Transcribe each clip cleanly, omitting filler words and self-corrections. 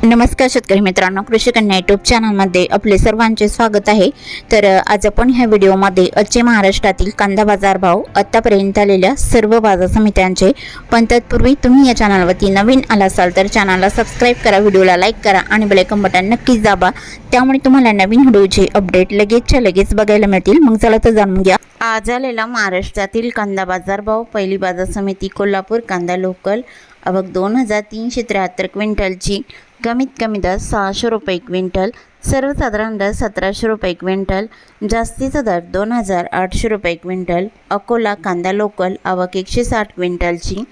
नमस्कार शेतकरी मित्रांनो, कृषी कन्या यूट्यूब चॅनलमध्ये आपले सर्वांचे स्वागत आहे। तर आज आपण ह्या व्हिडिओमध्ये आजचे महाराष्ट्रातील कांदा बाजार भाव, आतापर्यंत आलेल्या सर्व बाजार समित्यांचे, पण तत्पूर्वी तुम्ही या चॅनलवरती नवीन आला असाल तर चॅनलला सबस्क्राईब करा, व्हिडिओला लाईक करा आणि बेल आयकॉन बटन नक्कीच दाबा, त्यामुळे तुम्हाला नवीन व्हिडिओचे अपडेट लगेचच्या लगेच बघायला मिळतील। मग चला तर जाणून घ्या आज आलेला महाराष्ट्रातील कांदा बाजार भाव। पहिली बाजार समिती कोल्हापूर, कांदा लोकल आवक 2373 क्विंटलची, कमीत कमी दर 600 रुपये क्विंटल, सर्वसाधारण दर 1700 रुपये क्विंटल, जास्तीचा दर 2800 रुपये क्विंटल। अकोला कांदा लोकल आवक 160 क्विंटलची,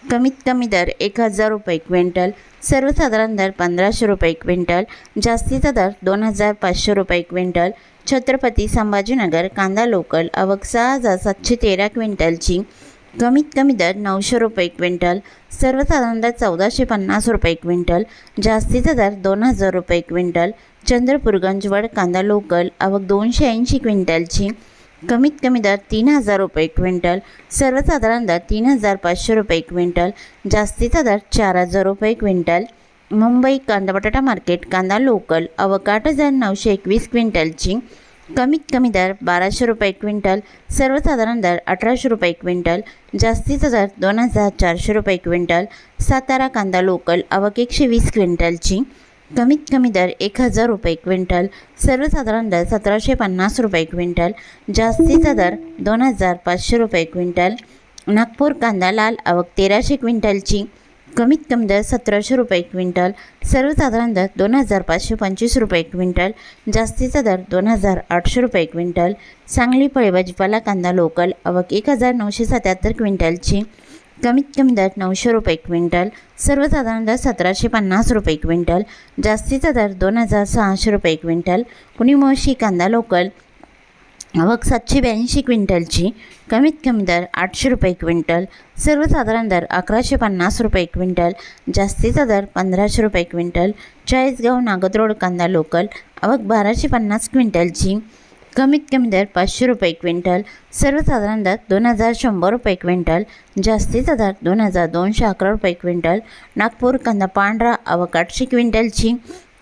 कमीत कमी दर 1000 रुपये क्विंटल, सर्वसाधारण दर 1500 रुपये क्विंटल, जास्तीचा दर 2500 रुपये क्विंटल। छत्रपती संभाजीनगर कांदा लोकल आवक 6713 क्विंटलची, कमीत कमी दर 900 रुपये क्विंटल, सर्वसाधारण दर 1450 रुपये क्विंटल, जास्तीचा दर 2000 रुपये क्विंटल। चंद्रपूर गंजवड कांदा लोकल आवक 280 क्विंटलची, कमीत कमी दर 3000 रुपये क्विंटल, सर्वसाधारण दर 3500 रुपये क्विंटल, जास्तीचा दर 4000 रुपये क्विंटल। मुंबई कांदा बटाटा मार्केट कांदा लोकल आवक 8921 क्विंटलची, कमीत कमी दर 1200 रुपये क्विंटल, सर्वसाधारण दर 1800 रुपये क्विंटल, जास्तीचा दर 2400 रुपये क्विंटल। सातारा कांदा लोकल आवक 120 क्विंटलची, कमीत कमी दर 1000 रुपये क्विंटल, सर्वसाधारण दर 1750 रुपये क्विंटल, जास्तीचा दर 2500 रुपये क्विंटल। नागपूर कांदा लाल आवक 1300 क्विंटलची, कमीत कमी दर 1700 रुपये क्विंटल, सर्वसाधारण दर 2525 रुपये क्विंटल, जास्तीचा दर 2800 रुपये क्विंटल। सांगली फळे भाजीपाला कांदा लोकल आवक 1977 क्विंटलची, कमीत कमी दर 900 रुपये क्विंटल, सर्वसाधारण दर 1750 रुपये क्विंटल, जास्तीचा दर 2600 रुपये क्विंटल। पुणे मोशी कांदा लोकल आवक 782 क्विंटलची, कमीत कमी दर 800 रुपये क्विंटल, सर्वसाधारण दर 1150 रुपये क्विंटल, जास्तीचा दर 1500 रुपये क्विंटल। चाळीसगाव नागद कांदा लोकल आवक 1250 क्विंटलची, कमीत कमी दर 500 रुपये क्विंटल, सर्वसाधारण दर 2100 रुपये क्विंटल, जास्तीचा दर 2211 रुपये क्विंटल। नागपूर कांदा पांढरा आवक 800 क्विंटलची,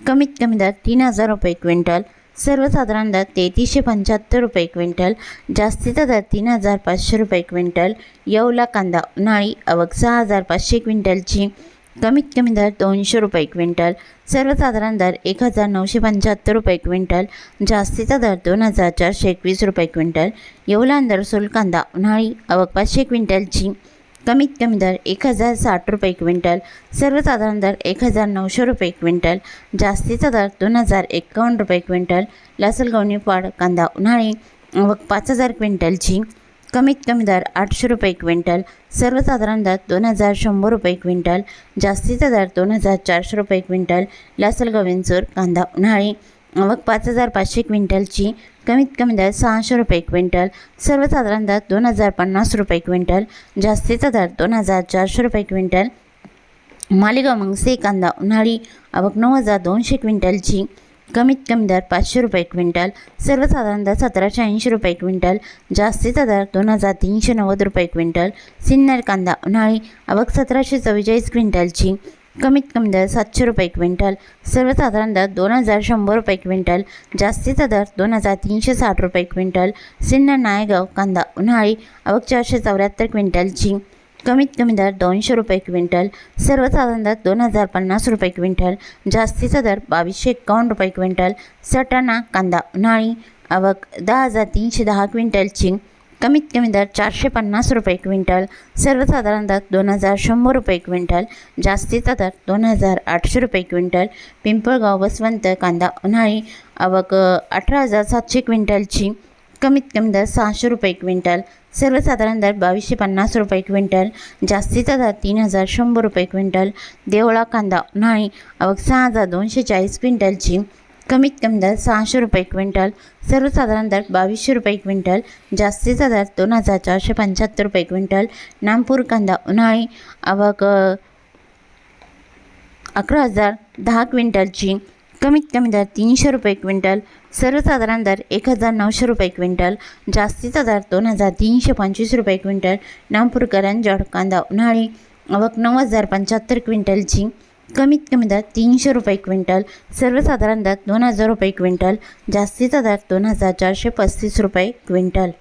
कमीत कमी दर 3000 रुपये क्विंटल, सर्वसाधारण दर 3375 रुपये क्विंटल, जास्तीचा दर 3500 रुपये क्विंटल। येवला कांदा उन्हाळी आवक 6500 क्विंटलची, कमीत कमी दर 200 रुपये क्विंटल, सर्वसाधारण दर 1975 रुपये क्विंटल, जास्तीचा दर 2421 रुपये क्विंटल। येवला अंदरसूल कांदा उन्हाळी आवक 500 क्विंटलची, कमीत कमी दर 1060 रुपये क्विंटल, सर्वसाधारण दर 1900 रुपये क्विंटल, जास्तीचा दर 2051 रुपये क्विंटल। लासलगाव निफाड कांदा उन्हाळी आवक 5000 क्विंटलची, कमीत कमी दर 800 रुपये क्विंटल, सर्वसाधारण दर 2100 रुपये क्विंटल, जास्तीचा दर 2400 रुपये क्विंटल। लासलगाव विंचूर कांदा उन्हाळी आवक 5500 क्विंटलची, कमीत कमी दर 600 रुपये क्विंटल, सर्वसाधारण दर 2050 रुपये क्विंटल, जास्तीचा दर 2400 रुपये क्विंटल। मालेगाव मंगसे कांदा उन्हाळी आवक 9200 क्विंटलची, कमीत कमी दर 500 रुपये क्विंटल, सर्वसाधारण दर 1780 रुपये क्विंटल, जास्तीचा दर 2390 रुपये क्विंटल। सिन्नर कांदा उन्हाळी आवक 1744 क्विंटलची, कमीत कमी दर 700 रुपये क्विंटल, सर्वसाधारण दर 2100 रुपये क्विंटल, जास्तीचा दर 2360 रुपये क्विंटल। सिन्नर नायगाव कांदा उन्हाळी आवक 474 क्विंटलची, कमीत कमी दर 200 रुपये क्विंटल, सर्वसाधारण दर 2050 रुपये क्विंटल, जास्तीचा दर 2251 रुपये क्विंटल। सटाणा कांदा उन्हाळी आवक 10310 क्विंटलची, कमीत कमी दर 450 रुपये क्विंटल, सर्वसाधारण दर 2100 रुपये क्विंटल, जास्तीचा दर 2800 रुपये क्विंटल। पिंपळगाव वसवंत कांदा उन्हाळी आवक 18700 क्विंटलची, कमीत कमी दर 600 रुपये क्विंटल, सर्वसाधारण दर 2250 रुपये क्विंटल, जास्तीचा दर 3100 रुपये क्विंटल। देवळा कांदा उन्हाळी आवक 6240 क्विंटलची, कमीत कमी दर 600 रुपये क्विंटल, सर्वसाधारण दर 2200 रुपये क्विंटल, जास्तीचा दर 2475 रुपये क्विंटल। नामपूर कांदा उन्हाळी आवक 11010 क्विंटलची, कमीत कमी दर 300 रुपये क्विंटल, सर्वसाधारण दर 1900 रुपये क्विंटल, जास्तीचा दर 2325 रुपये क्विंटल। नामपूर करंजड कांदा उन्हाळी आवक 9075 क्विंटलची, कमीत कमी दर 300 रुपये क्विंटल, सर्वसाधारण दर 2000 रुपये क्विंटल, जास्तीचा दर 2435 रुपये क्विंटल।